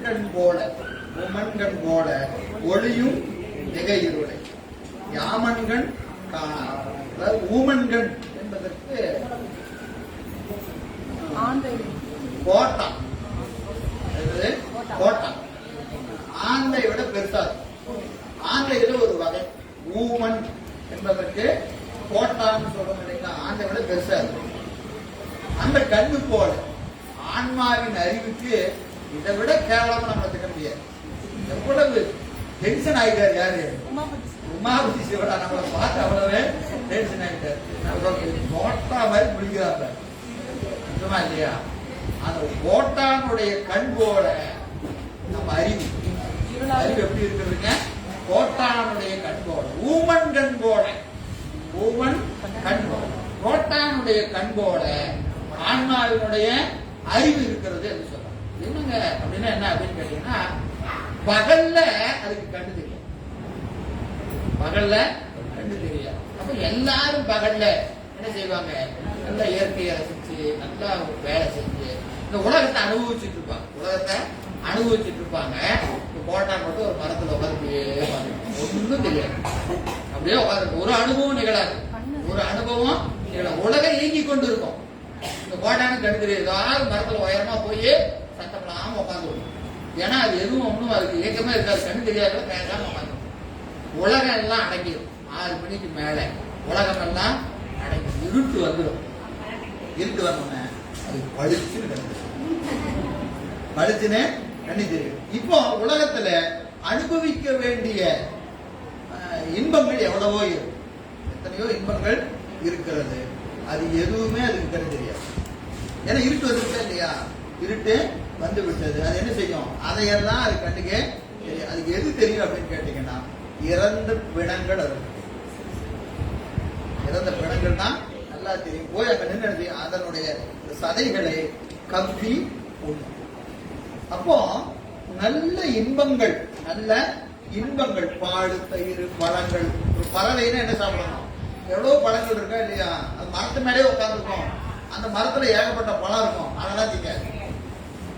ஊமன்கண் போல ஊமன்கண் போல ஒளியும் மிக இருளை யாமன்கண் காணாது. அதாவது ஊமன்கண் என்பதற்கு கோட்டான் கோட்டான் ஆந்தை விட பெருசா ஆந்தையில ஒரு வகை ஊமன் என்பதற்கு கோட்டான்னு சொல்லுங்க. ஆந்தை விட பெருசா இருக்கும். அந்த கண்ணு போல ஆன்மாவின் அறிவுக்கு இதை விட கேவலமா நம்ம எடுத்துக்க முடியாது. எவ்வளவு டென்ஷன் ஆயிட்டாரு யாரு? உமாபதி சிவடா நம்மளை பார்த்து அவ்வளவு டென்ஷன் ஆயிட்டாரு. கோட்டா மாதிரி முடிக்கிறாங்க இல்லையா? அந்த கோட்டானுடைய கண் போல நம்ம அறிவு எப்படி இருக்கிறதுங்க? கோட்டானுடைய கண் போல ஊமன் கண் போல ஊமன் கண் போல கோட்டானுடைய கண் போல ஆன்மாவினுடைய அறிவு இருக்கிறது என்று சொல்றாங்க. என்னங்க அப்படின்னா என்ன அப்படின்னு கேட்டீங்கன்னா, பகல்ல அதுக்கு கண்டு தெரியும். பகல்ல கண்டு தெரியாது. அப்ப எல்லாரும் பகல்ல என்ன செய்வாங்க? நல்லா இயற்கையை ரசிச்சு நல்லா வேலை செஞ்சு இந்த உலகத்தை அனுபவிச்சுட்டு இருப்பாங்க. உலகத்தை அனுபவிச்சுட்டு இருப்பாங்க. கோட்டா மட்டும் ஒரு மரத்துல உட்காந்து ஒன்றும் தெரியாது. அப்படியே உட்காந்து ஒரு அனுபவம் நிகழாது. ஒரு அனுபவம் நிகழாது. உலகம் இயங்கி கொண்டு இருக்கும். இந்த கோட்டானு கண்டு தெரியாது. ஏதாவது மரத்துல உயரமா போய் சத்தப்படாம உட்காந்து. ஏன்னா அது எதுவும் ஒன்றும் அதுக்கு இயக்கமே இருக்காது. கண்ணு தெரியாத பேசாம உட்காந்து. உலகம் எல்லாம் அடங்கிடும். 6 மணிக்கு மேல உலகம் எல்லாம் அடங்கி இருட்டு வந்துடும். இருட்டு வந்தோடனே அது பளிச்சுன்னு பளிச்சுன்னு கண்ணி தெரியும். இப்போ உலகத்துல அனுபவிக்க வேண்டிய இன்பங்கள் எவ்வளவோ இருக்கு. எத்தனையோ இன்பங்கள் இருக்கிறது. அது எதுவுமே அதுக்கு கண்ணு தெரியாது. ஏன்னா இருட்டு வந்துருச்சா இல்லையா? இருட்டு வந்து விட்டது. அது என்ன செய்யும்? அதையெல்லாம் அது கண்ணுக்கே தெரியும். அதுக்கு எது தெரியும் அப்படின்னு கேட்டீங்கன்னா, இறந்த பிணங்கள் இருக்கு. இறந்த பிணங்கள் தான் நல்லா தெரியும். போய் அங்க நின்று அதனுடைய சதைகளை கவ்வி உண்ணும். அப்போ நல்ல இன்பங்கள் பாடு, தயிர், பழங்கள். ஒரு பறவைன்னா என்ன சாப்பிடணும்? எவ்வளவு பழங்கள் இருக்கா இல்லையா? அது மரத்து மேலே உட்காந்துருக்கும். அந்த மரத்துல ஏகப்பட்ட பழம் இருக்கும். அதெல்லாம் திங்காது.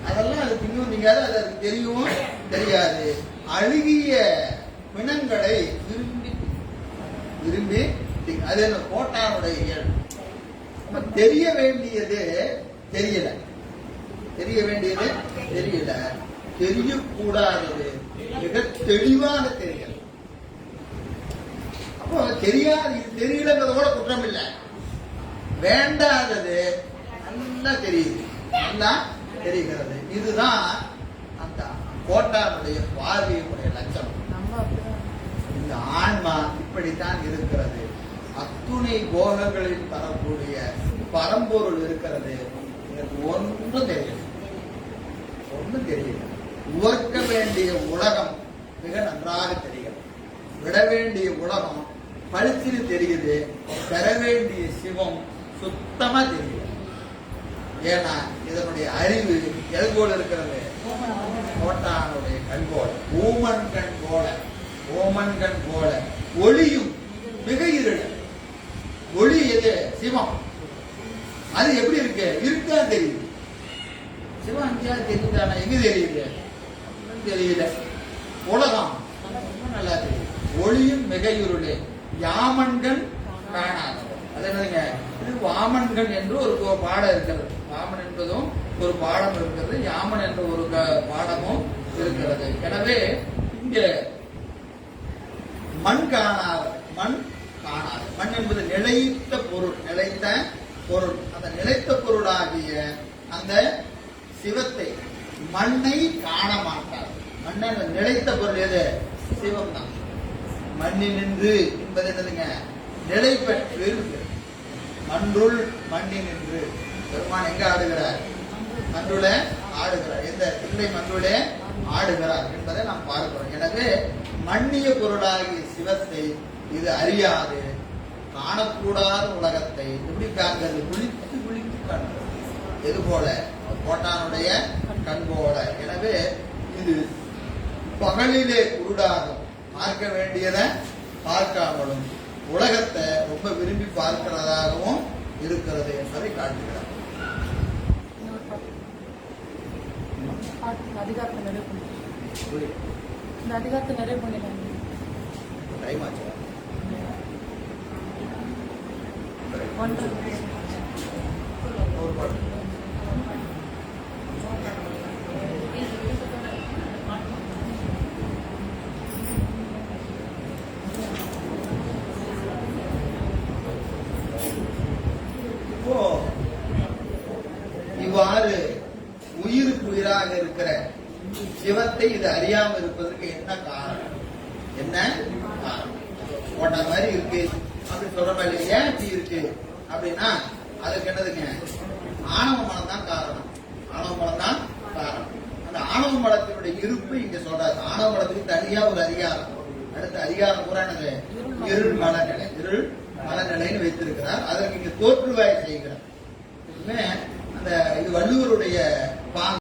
அதெல்லாம் அது திங்கவும் திங்காது. அது அதுக்கு தெரியவும் தெரியாது. அழுகிய பிணங்களை விரும்பி அது என்ன கோட்டானுடைய இயல்பு. தெரிய வேண்டியது தெரியல. தெரியக்கூடாதது மிக தெளிவாக தெரியல. அப்போ தெரியாது, இது தெரியலங்கிறத கூட குற்றம் இல்லை. வேண்டாதது நல்லா தெரியுது, நல்லா தெரிகிறது. இதுதான் அந்த கோட்டானுடைய பார்வையினுடைய லட்சணம். இந்த ஆன்மா இப்படித்தான் இருக்கிறது. அத்துணை போகங்களில் தரக்கூடிய பரம்பொருள் இருக்கிறது. ஒன்றும் தெரியல. உவர்க்க வேண்டிய உலகம் மிக நன்றாக தெரிகிறது. விட வேண்டிய உலகம் பளிச்சில் தெரியுது. பெற வேண்டிய சிவம் சுத்தமா தெரியுது. ஏன்னா இதனுடைய அறிவு எது போல இருக்கிறது? கோட்டானுடைய கண் போல, ஓமன் கண் போல ஒளியும் மிக இருள். ஒளி எது? சிவம். அது எப்படி இருக்கு? இருக்கா தெரியுது. சிவம் அங்கேயா தெரியுதானா? எங்க தெரியுது? தெரியல. உலகம் நல்லா தெரியுது. ஒளியும் மிக இருளே யாமன்கண் காணாது. அது என்னதுங்க? இது வாமன்கண் என்று ஒரு பாடம் இருக்கிறது. வாமன் என்பதும் ஒரு பாடம் இருக்கிறது. யாமன் என்ற ஒரு பாடமும் இருக்கிறது. எனவே இங்க மண் காணாது. மண் என்பது நிலைத்த பொருள். அந்த நிலைத்த பொருளாகிய அந்த சிவத்தை மண்ணை காண மாட்டார். மண்ணை நிலைத்த பொருள் எது? சிவம் தான். மண்ணினின்று என்பது என்னதுங்க? நிலை பெற்று. மன்றுள் மண்ணினின்று. பெருமான் எங்க ஆடுகிறார்? மன்றுள ஆடுகிறார். எந்த தில்லை மன்றுளே ஆடுகிறார் என்பதை நாம் பார்க்கிறோம். எனவே மண்ணிய பொருளாகிய சிவத்தை இது அறியாது. காணக்கூடாத உலகத்தை எப்படி காண்கிறது? குளித்து காண்கிறது. எது போல? கோட்டானுடைய கண் போல. எனவே இது பகலிலே குருடாகும். பார்க்க வேண்டியதை பார்க்காமலும் உலகத்தை ரொம்ப விரும்பி பார்க்கிறதாகவும் இருக்கிறது என்பதை காட்டுகிறார். அதிகாரத்தை நிறைவு பண்ணி இந்த அதிகாரத்தை நிறைவு பண்ணிடலாம். டைம் ஆச்சு. இப்போ இவ்வாறு உயிருக்கு உயிராக இருக்கிற சிவத்தை இது அறியாம இருப்பதற்கு என்ன காரணம்? என்ன காரணம்? போட்ட மாதிரி இருக்கு அப்படி சொல்ற மாதிரி ஏன் இப்படி இருக்கு அப்படின்னா அதுக்கு என்னதுங்க? ஆணவ மலம் தான் காரணம். ஆணவ மலம் தான் காரணம். அந்த ஆணவ மலத்தினுடைய இருப்பு இங்க சொல்றாரு. ஆணவ மலத்துக்கு தனியா ஒரு அதிகாரம், அடுத்த அதிகாரம் பூரா என்னது? இருள் மலநிலை. இருள் மலநிலைன்னு வைத்திருக்கிறார். அதற்கு இங்க தோற்றுவாய் செய்கிறார். அந்த இது வள்ளுவருடைய